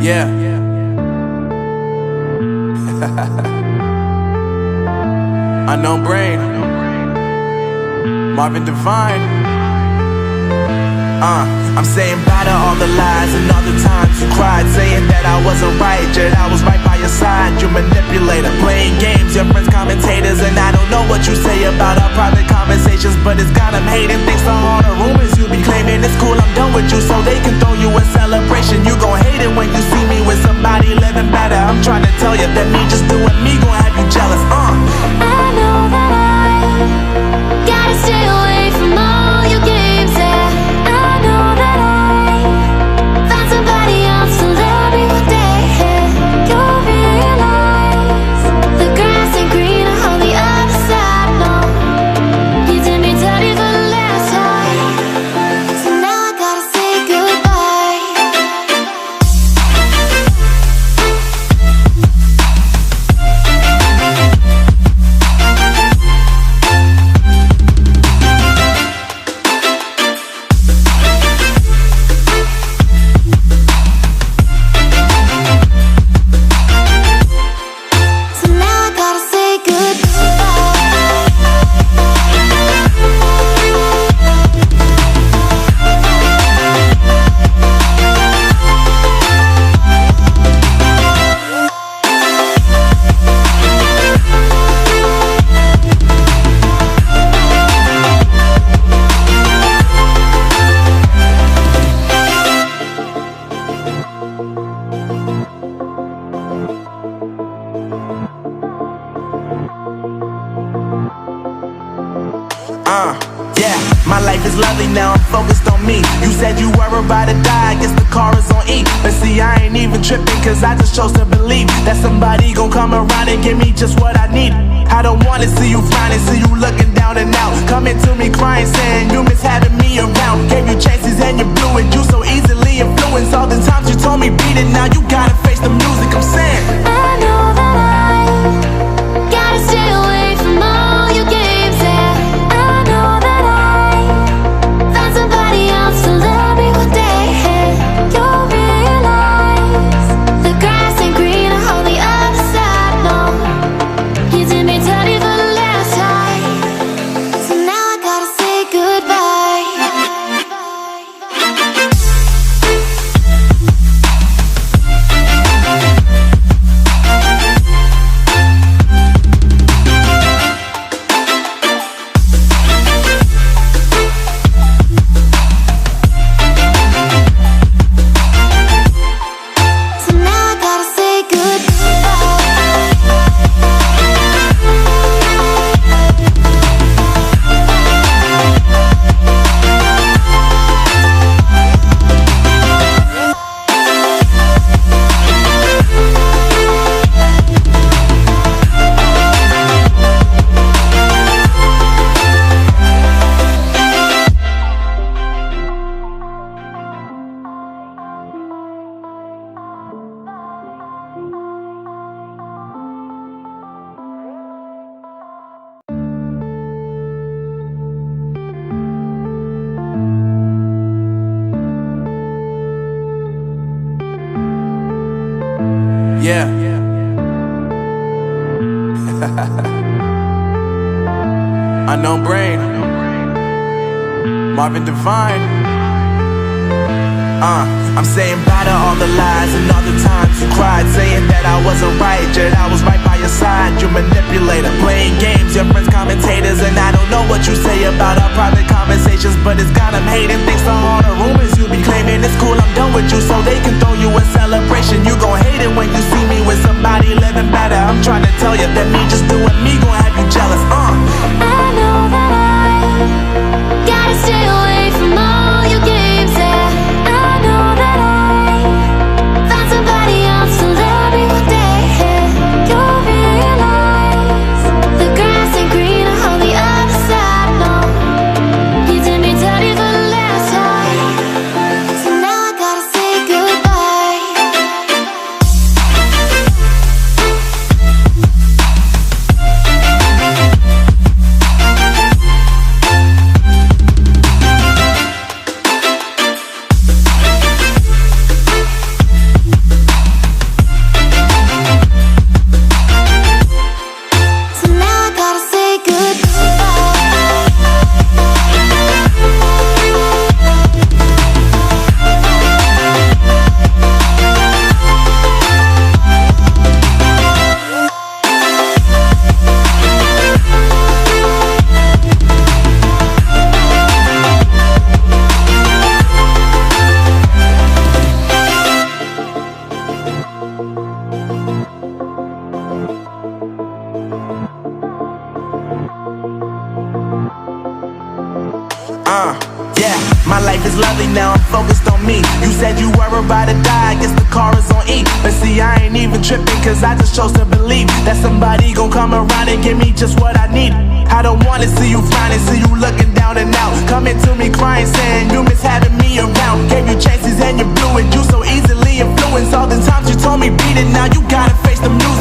Yeah. Unknown Brain, Marvin Divine. I'm saying bye to all the lies and all the times you cried, saying that I wasn't right, yet I was right by your side. You manipulator, playing games, your friends commentators, and I don't know what you say about our private conversations, but it's got them hating. Thanks to all the rumors you be claiming. It's cool, I'm done with you, so they can throw you a celebration. You gon' hate it when you see me with somebody living better. I'm trying to tell you that me just doing me gon' have you jealous. I know that I gotta stay away from all your games, yeah. I know that I found somebody else to love me one day, yeah. You'll realize the grass ain't greener on the other side, no. You did me dirty for the last time, so now I gotta say goodbye. So now I gotta say Yeah, my life is lovely now, I'm focused on me. You said you were about to die, I guess the car is on E. But see, I ain't even tripping, cause I just chose to believe that somebody gon' come around and give me just what I need. I don't wanna see you frowning, see you looking down and out, coming to me crying, saying you miss having me around. Gave you chances and you blew it, you so easily influenced. All the times you told me beat it, now you gotta face the music. I'm saying I know that I gotta stay away from all your games, yeah. I know that I found somebody else to love me one day, yeah. You'll realize the grass ain't greener on the other side, no. You did me dirty for the last time, so now I gotta say goodbye. So now I gotta say yeah. Unknown Brain, Marvin Divine. I'm saying bye to all the lies and all the times you cried, saying that I wasn't right, yet I was right by your side. You manipulator, playing games, your friends commentators, and I don't know what you say about our private conversations, but it's got them hating. Thanks to all the rumors you be claiming. It's cool, I'm done with you, so they can throw you a celebration. You gon' hate it when you see me with somebody living better. I'm trying to tell you that me just doing me gon' have you jealous. I know that I gotta stay away from all your games, yeah. I know that I found somebody else to love me one day, yeah. You'll realize the grass ain't greener on the other side, no. You did me dirty for the last time, so now I gotta say goodbye. life is lovely now, I'm focused on me. You said you were about to die, I guess the car is on E. But see, I ain't even tripping, cause I just chose to believe that somebody gon' come around and give me just what I need. I don't wanna see you frowning, see you looking down and out, coming to me crying, saying you miss having me around. Gave you chances and you blew it, you so easily influenced. All the times you told me beat it, now you gotta face the music.